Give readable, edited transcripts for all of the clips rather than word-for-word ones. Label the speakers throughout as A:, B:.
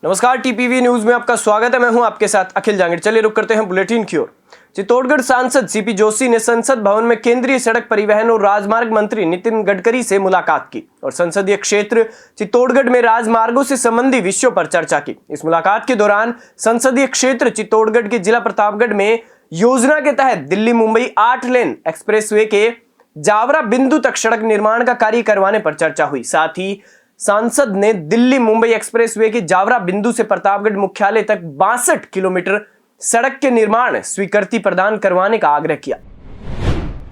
A: नमस्कार, TPV news में आपका स्वागत है। मैं हूं आपके साथ अखिल जांगड़। चलिए रुक करते हैं बुलेटिन की ओर। चित्तौड़गढ़ सांसद सीपी जोशी ने संसद भवन में केंद्रीय सड़क परिवहन और राजमार्ग मंत्री नितिन गडकरी से मुलाकात की और संसदीय क्षेत्र चित्तौड़गढ़ में राजमार्गों से संबंधी विषयों पर चर्चा की। इस मुलाकात के दौरान संसदीय क्षेत्र चित्तौड़गढ़ के जिला प्रतापगढ़ में योजना के तहत दिल्ली मुंबई 8 लेन एक्सप्रेसवे के जावरा बिंदु तक सड़क निर्माण का कार्य करवाने पर चर्चा हुई। साथ ही सांसद ने दिल्ली मुंबई एक्सप्रेसवे के जावरा बिंदु से प्रतापगढ़ मुख्यालय तक 62 किलोमीटर सड़क के निर्माण स्वीकृति प्रदान करवाने का आग्रह किया।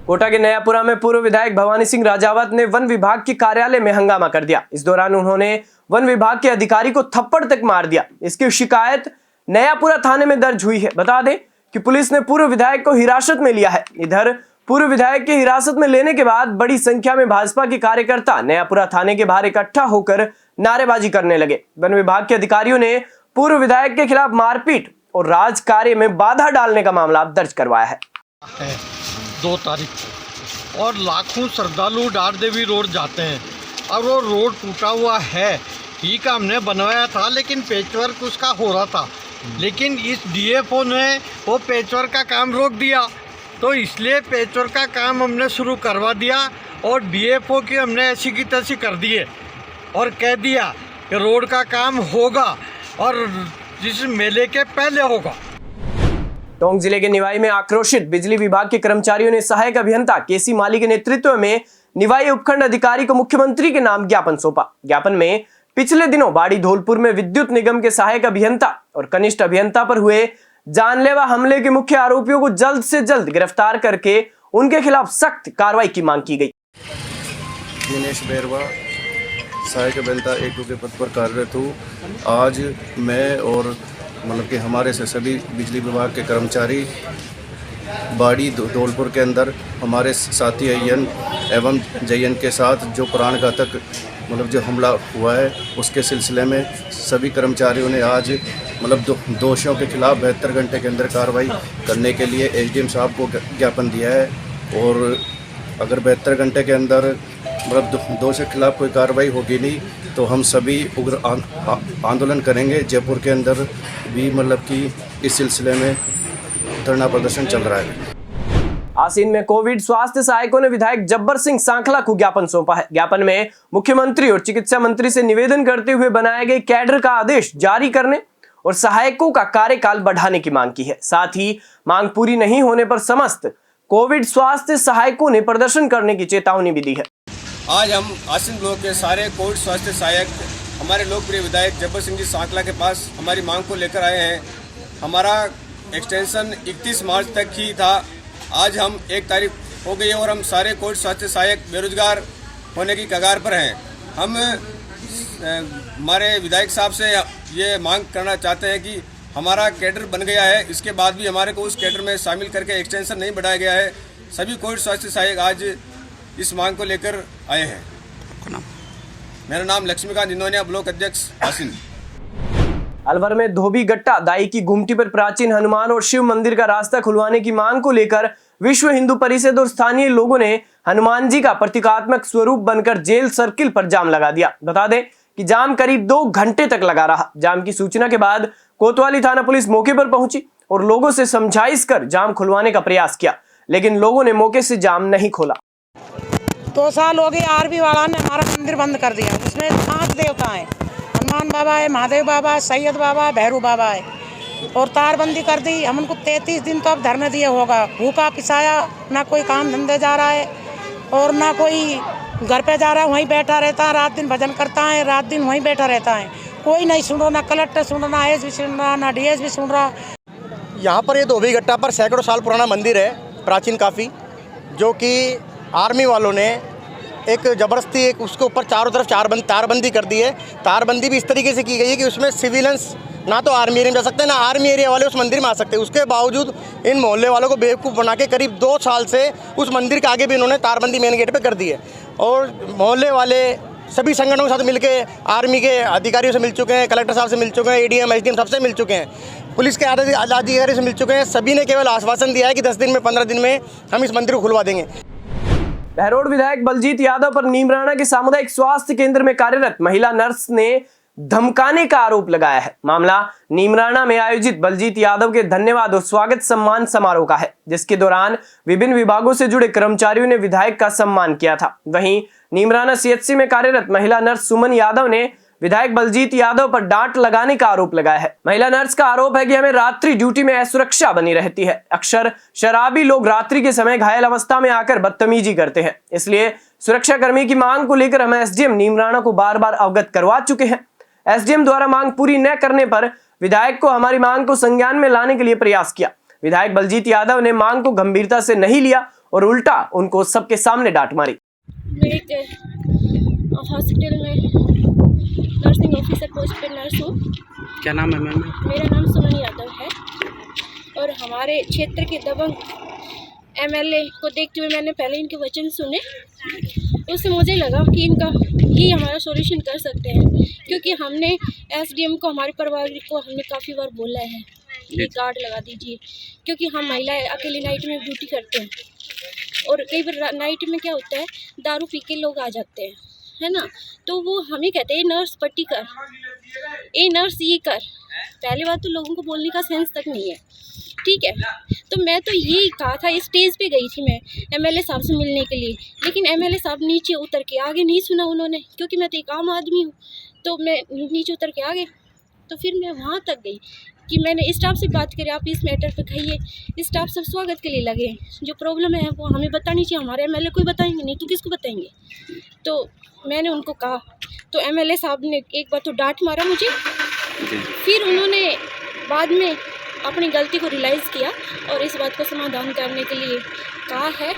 A: कोटा के नयापुरा में पूर्व विधायक भवानी सिंह राजावत ने वन विभाग के कार्यालय में हंगामा कर दिया। इस दौरान उन्होंने वन विभाग के अधिकारी को थप्पड़ तक मार दिया। इसकी शिकायत नयापुरा थाने में दर्ज हुई है। बता दें कि पुलिस ने पूर्व विधायक को हिरासत में लिया है। इधर पूर्व विधायक के हिरासत में लेने के बाद बड़ी संख्या में भाजपा के कार्यकर्ता नयापुरा थाने के बाहर इकट्ठा होकर नारेबाजी करने लगे। वन विभाग के अधिकारियों ने पूर्व विधायक के खिलाफ मारपीट और राज कार्य में बाधा डालने का मामला दर्ज करवाया है।
B: 2 तारीख को और लाखों श्रद्धालु डार देवी रोड जाते हैं और वो रोड टूटा हुआ है। ठीक है, हमने बनवाया था लेकिन पेचवर्क उसका हो रहा था, लेकिन इस डीएफओ ने वो पेचवर्क का काम रोक दिया। तो इसलिए पेचवर्क का काम हमने शुरू करवा दिया और डीएफओ की हमने ऐसी की तैसी कर दिए और कह दिया कि रोड का काम होगा और जिस मेले के पहले होगा।
A: टोंक जिले के निवाई में आक्रोशित बिजली विभाग के कर्मचारियों ने सहायक अभियंता केसी माली के नेतृत्व में निवाई उपखंड अधिकारी को मुख्यमंत्री के नाम ज्ञापन सौंपा। ज्ञापन में पिछले दिनों बाड़ी धौलपुर में विद्युत निगम के सहायक अभियंता और कनिष्ठ अभियंता पर हुए जानलेवा हमले के मुख्य आरोपियों को जल्द से जल्द गिरफ्तार करके उनके खिलाफ सख्त कार्रवाई की मांग की गई।
C: दिनेश बैरवा सहायक अभियंता A2 के पद पर कार्यरत हूँ। आज मैं और मतलब कि हमारे से सभी बिजली विभाग के कर्मचारी बाड़ी धौलपुर के अंदर हमारे साथी अय्यन एवं जयन के साथ जो प्राणघातक मतलब जो हमला हुआ है उसके सिलसिले में सभी कर्मचारियों ने आज मतलब दोषियों के खिलाफ 72 घंटे के अंदर कार्रवाई करने के लिए एसडीएम साहब को ज्ञापन दिया है। और अगर 72 घंटे के अंदर मतलब दोषियों के खिलाफ कोई कार्रवाई होगी नहीं तो हम सभी उग्र आंदोलन करेंगे। जयपुर के अंदर भी मतलब कि इस सिलसिले में धरना प्रदर्शन चल रहा है।
A: आसीन में कोविड स्वास्थ्य सहायकों ने विधायक जब्बर सिंह सांखला को ज्ञापन सौंपा है। ज्ञापन में मुख्यमंत्री और चिकित्सा मंत्री से निवेदन करते हुए बनाए गए कैडर का आदेश जारी करने और सहायकों का कार्यकाल बढ़ाने की मांग की है। साथ ही मांग पूरी नहीं होने पर समस्त कोविड स्वास्थ्य सहायकों ने प्रदर्शन करने की चेतावनी भी दी है।
D: आज हम आसीन ब्लॉक के सारे कोविड स्वास्थ्य सहायक हमारे लोकप्रिय विधायक जब्बर सिंह जी सांखला के पास हमारी मांग को लेकर आए हैं। हमारा एक्सटेंशन 31 मार्च तक ही था। आज हम 1 तारीख हो गई है और हम सारे कोविड स्वास्थ्य सहायक बेरोजगार होने की कगार पर हैं। हम हमारे विधायक साहब से ये मांग करना चाहते हैं कि हमारा कैडर बन गया है, इसके बाद भी हमारे को उस कैडर में शामिल करके एक्सटेंशन नहीं बढ़ाया गया है। सभी कोविड स्वास्थ्य सहायक आज इस मांग को लेकर आए हैं। मेरा नाम लक्ष्मीकांत इंदौनिया, ब्लॉक अध्यक्ष आसीन।
A: अलवर में धोबी गट्टा दाई की गुमटी पर प्राचीन हनुमान और शिव मंदिर का रास्ता खुलवाने की मांग को लेकर विश्व हिंदू परिषद और स्थानीय लोगों ने हनुमान जी का प्रतीकात्मक स्वरूप बनकर जेल सर्किल पर जाम लगा दिया। बता दें कि जाम करीब 2 घंटे तक लगा रहा। जाम की सूचना के बाद कोतवाली थाना पुलिस मौके पर पहुंची और लोगों से समझाइश कर जाम खुलवाने का प्रयास किया, लेकिन लोगों ने मौके से जाम नहीं खोला।
E: 2 साल हो गए आरबी वाला ने हमारा मंदिर बंद कर दिया। उसमें 5 देवता हैं, हनुमान बाबा है, महादेव बाबा है, सैयद बाबा है, भैरू बाबा है, और तारबंदी कर दी। हम उनको 33 दिन तो अब धरने दिए होगा। भूखा पिसाया, ना कोई काम धंधे जा रहा है और ना कोई घर पे जा रहा है, वहीं बैठा रहता है। रात दिन भजन करता है, रात दिन वहीं बैठा रहता है। कोई नहीं सुन रहा, ना कलेक्टर सुन रहा, ना एसपी सुन रहा, ना डीएसपी सुन रहा।
F: यहाँ पर ये धोबी गट्टा पर सैकड़ों साल पुराना मंदिर है, प्राचीन काफ़ी, जो कि आर्मी वालों ने एक ज़बरदस्ती उसके ऊपर चारों तरफ तारबंदी कर दी है। तारबंदी भी इस तरीके से की गई है कि उसमें सिविलियंस ना तो आर्मी एरिया में जा सकते हैं, ना आर्मी एरिया वाले उस मंदिर में आ सकते हैं। उसके बावजूद इन मोहल्ले वालों को बेवकूफ़ बना के करीब 2 साल से उस मंदिर के आगे भी इन्होंने तारबंदी मेन गेट पे कर दी है। और मोहल्ले वाले सभी संगठनों के साथ मिलकर आर्मी के अधिकारियों से मिल चुके हैं, कलेक्टर साहब से मिल चुके हैं, एडीएम एसडीएम सबसे मिल चुके हैं, पुलिस के अधिकारी से मिल चुके हैं। सभी ने केवल आश्वासन दिया है कि 10 दिन में 15 दिन में हम इस मंदिर को खुलवा देंगे।
A: बहरोड विधायक बलजीत यादव पर नीमराणा के सामुदायिक स्वास्थ्य केंद्र में कार्यरत महिला नर्स ने धमकाने का आरोप लगाया है। मामला नीमराना में आयोजित बलजीत यादव के धन्यवाद और स्वागत सम्मान समारोह का है, जिसके दौरान विभिन्न विभागों से जुड़े कर्मचारियों ने विधायक का सम्मान किया था। वहीं नीमराना सीएचसी में कार्यरत महिला नर्स सुमन यादव ने विधायक बलजीत यादव पर डांट लगाने का आरोप लगाया है। महिला नर्स का आरोप है कि हमें रात्रि ड्यूटी में असुरक्षा बनी रहती है। अक्सर शराबी लोग रात्रि के समय घायल अवस्था में आकर बदतमीजी करते हैं, इसलिए सुरक्षाकर्मी की मांग को लेकर हम एसडीएम नीमराना को बार बार अवगत करवा चुके हैं। एसडीएम द्वारा मांग पूरी न करने पर विधायक को हमारी मांग को संज्ञान में लाने के लिए प्रयास किया। विधायक बलजीत यादव ने मांग को गंभीरता से नहीं लिया और उल्टा उनको सबके सामने डांट मारी।
G: हॉस्पिटल में नर्सिंग ऑफिसर पोस्ट पे नर्स हूँ।
H: क्या नाम है मैम?
G: मेरा नाम सुमन यादव है और हमारे क्षेत्र के दबंग एमएलए को देखते हुए मैंने पहले इनके वचन सुने। उससे मुझे लगा कि इनका ही हमारा सॉल्यूशन कर सकते हैं, क्योंकि हमने एसडीएम को, हमारे परिवार को हमने काफ़ी बार बोला है ये कार्ड लगा दीजिए, क्योंकि हम महिलाएं अकेले नाइट में ड्यूटी करते हैं और कई बार नाइट में क्या होता है, दारू पी के लोग आ जाते हैं, है ना। तो वो हमें कहते हैं नर्स पट्टी कर, ए नर्स ये कर। पहली बात तो लोगों को बोलने का सेंस तक नहीं है, ठीक है। तो मैं तो ये कहा था, स्टेज पे गई थी मैं एमएलए साहब से मिलने के लिए, लेकिन एमएलए साहब नीचे उतर के आगे नहीं सुना उन्होंने, क्योंकि मैं तो एक आम आदमी हूँ। तो मैं नीचे उतर के आ गए, तो फिर मैं वहाँ तक गई कि मैंने स्टाफ से बात करी, आप इस मैटर पे कहिए। स्टाफ सब स्वागत के लिए लगे, जो प्रॉब्लम है वो हमें बतानी चाहिए, हमारे एमएलए को बताएंगे, नहीं तो किसको बताएंगे। तो मैंने उनको कहा, तो एमएलए साहब ने एक बार तो डांट मारा मुझे, फिर उन्होंने बाद में अपनी गलती को रियलाइज़ किया और इस बात को समाधान करने के लिए कहा है।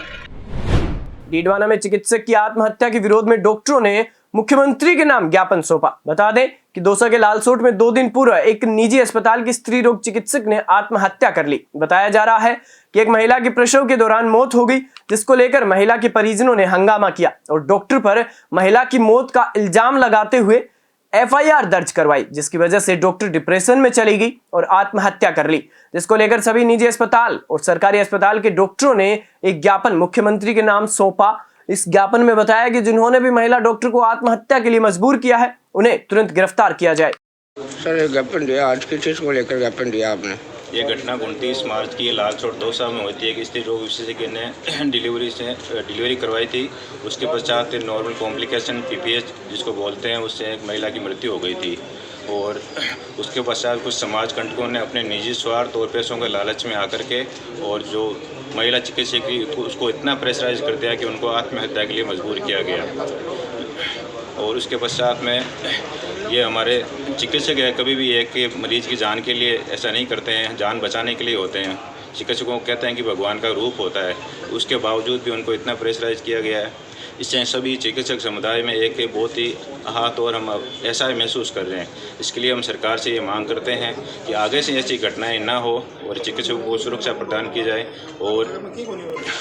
A: डीडवाना में चिकित्सक की आत्महत्या के विरोध में डॉक्टरों ने मुख्यमंत्री के नाम ज्ञापन सौंपा। बता दें कि दौसा के लालसोट में 2 दिन पूर्व एक निजी अस्पताल की स्त्री रोग चिकित्सक ने आत्महत्या कर ली। बताया जा रहा है कि एक महिला की प्रसव के दौरान मौत हो गई, जिसको लेकर महिला के परिजनों ने हंगामा किया और डॉक्टर पर महिला की मौत का इल्जाम लगाते हुए एफआईआर दर्ज करवाई, जिसकी वजह से डॉक्टर डिप्रेशन में चली गई और आत्महत्या कर ली, जिसको लेकर सभी निजी अस्पताल और सरकारी अस्पताल के डॉक्टरों ने एक ज्ञापन मुख्यमंत्री के नाम सौंपा। इस ज्ञापन में बताया कि जिन्होंने भी महिला डॉक्टर को आत्महत्या के लिए मजबूर किया है, उन्हें तुरंत गिरफ्तार किया जाए।
I: सर ये ज्ञापन दिया, आज की चीज को लेकर ज्ञापन दिया आपने?
J: ये घटना 29 मार्च की लालसोट दौसा में होती है कि स्त्री रोग विशेषज्ञ ने डिलीवरी करवाई थी। उसके पश्चात नॉर्मल कॉम्प्लिकेशन पीपीएच जिसको बोलते हैं, उससे एक महिला की मृत्यु हो गई थी। और उसके पश्चात कुछ समाज कंटकों ने अपने निजी स्वार्थ और पैसों के लालच में आकर के और जो महिला चिकित्सक थी उसको इतना प्रेशराइज कर दिया कि उनको आत्महत्या के लिए मजबूर किया गया। और उसके पश्चात में ये हमारे चिकित्सक है, कभी भी एक मरीज की जान के लिए ऐसा नहीं करते हैं, जान बचाने के लिए होते हैं। चिकित्सकों को कहते हैं कि भगवान का रूप होता है, उसके बावजूद भी उनको इतना प्रेशराइज किया गया है। इससे सभी चिकित्सक समुदाय में एक बहुत ही आहत और हम ऐसा ही महसूस कर रहे हैं। इसके लिए हम सरकार से ये मांग करते हैं कि आगे से ऐसी घटनाएं ना हो और चिकित्सकों को सुरक्षा प्रदान की जाए और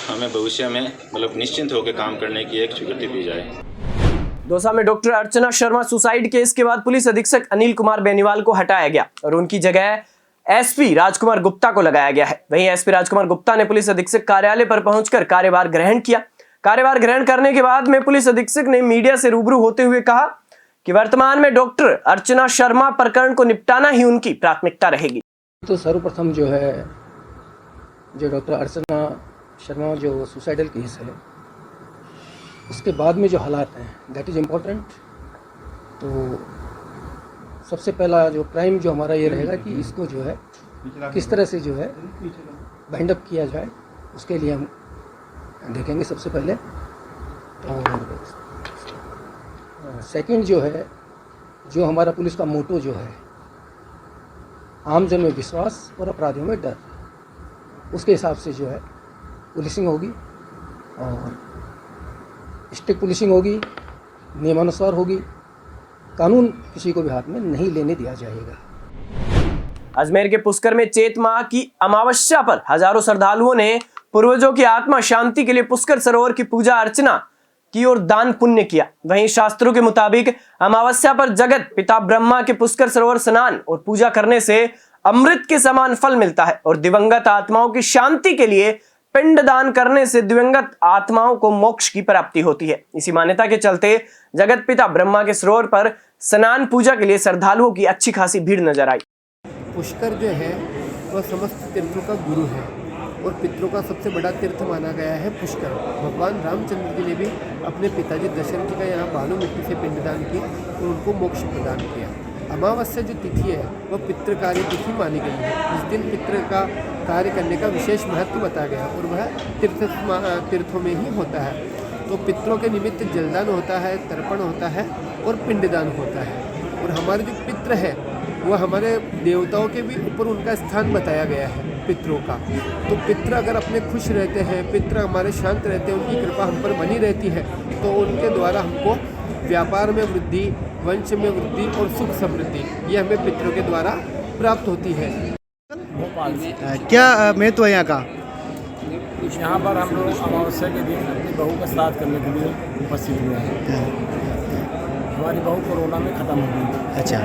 J: हमें भविष्य में मतलब निश्चिंत होकर काम करने की एक स्वीकृति दी जाए।
A: दौसा में doctor Archana Sharma suicide case के बाद पुलिस अधीक्षक अनिल कुमार बेनीवाल को हटाया गया और उनकी जगह एसपी राजकुमार गुप्ता को लगाया गया है। वहीं एसपी राजकुमार गुप्ता ने पुलिस अधीक्षक कार्यालय पर पहुंचकर कार्यभार ग्रहण किया। कार्यभार ग्रहण करने के बाद में पुलिस अधीक्षक ने मीडिया से रूबरू होते हुए कहा कि वर्तमान में डॉक्टर अर्चना शर्मा प्रकरण को निपटाना ही उनकी प्राथमिकता रहेगी।
K: तो सर्वप्रथम जो है, जो डॉक्टर अर्चना शर्मा जो सुसाइडल केस है, उसके बाद में जो हालात हैं दैट इज़ इम्पोर्टेंट। तो सबसे पहला जो क्राइम जो हमारा ये रहेगा कि इसको जो है किस तरह से जो है बाइंड अप किया जाए, उसके लिए हम देखेंगे सबसे पहले। और सेकंड जो है, जो हमारा पुलिस का मोटो जो है आमजन में विश्वास और अपराधियों में डर, उसके हिसाब से जो है पुलिसिंग होगी और स्ट्रिक्ट पुलिसिंग होगी, नियमानुसार होगी, कानून किसी को भी हाथ में नहीं लेने दिया जाएगा।
A: अजमेर के पुष्कर में चैत माह की अमावस्या पर हजारों श्रद्धालुओं ने पूर्वजों की आत्मा शांति के लिए पुष्कर सरोवर की पूजा अर्चना की और दान पुण्य किया। वहीं शास्त्रों के मुताबिक अमावस्या पर जगत पिता ब्रह्मा के पुष्कर सरोवर स्नान और पूजा करने से अमृत के समान फल मिलता है और दिवंगत आत्माओं की शांति के लिए पिंड दान करने से दिवंगत आत्माओं को मोक्ष की प्राप्ति होती है। इसी मान्यता के चलते जगत पिता ब्रह्मा के सरोवर पर स्नान पूजा के लिए श्रद्धालुओं की अच्छी खासी भीड़ नजर आई।
H: पुष्कर जो है वह समस्त तीर्थों का गुरु है और पितरों का सबसे बड़ा तीर्थ माना गया है पुष्कर। भगवान रामचंद्र जी ने भी अपने पिताजी दशरथ जी का यहाँ बालू मिट्टी से पिंडदान की और उनको मोक्ष प्रदान किया। अमावस्या जो तिथि है वह पितृकार्य तिथि मानी गई है। इस दिन पितृ का कार्य करने का विशेष महत्व बताया गया और वह तीर्थों में ही होता है। तो पितरों के निमित्त जलदान होता है, तर्पण होता है और पिंडदान होता है। और हमारे जो पितृ है वह हमारे देवताओं के भी ऊपर उनका स्थान बताया गया है पितरों का। तो पितृ अगर अपने खुश रहते हैं, पितृ हमारे शांत रहते हैं, उनकी कृपा हम पर बनी रहती है, तो उनके द्वारा हमको व्यापार में वृद्धि, वंश में वृद्धि और सुख समृद्धि ये हमें पितरों के द्वारा प्राप्त होती है।
F: क्या महत्व है यहाँ का?
L: यहाँ पर हम लोग अमावस्या के दिन अपनी बहू का श्राद्ध करने के लिए उपस्थित हुए हैं। हमारी बहू कोरोना में ख़त्म हो गई।
F: अच्छा,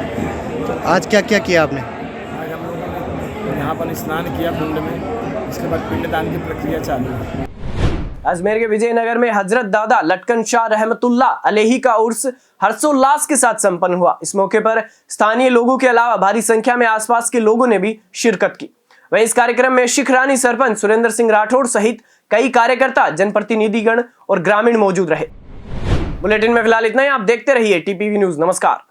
F: तो आज क्या क्या किया आपने?
L: आज हम लोगों ने यहाँ पर स्नान किया कुंड में, इसके बाद पिंडदान की प्रक्रिया चालू है।
A: अजमेर के विजयनगर में हजरत दादा लटकन शाह रहमतुल्लाह अलैहि का उर्स हर्षोल्लास के साथ संपन्न हुआ। इस मौके पर स्थानीय लोगों के अलावा भारी संख्या में आसपास के लोगों ने भी शिरकत की। वहीं इस कार्यक्रम में शिखरानी सरपंच सुरेंद्र सिंह राठौड़ सहित कई कार्यकर्ता, जनप्रतिनिधिगण और ग्रामीण मौजूद रहे। बुलेटिन में फिलहाल इतना ही। आप देखते रहिए टीपीवी न्यूज। नमस्कार।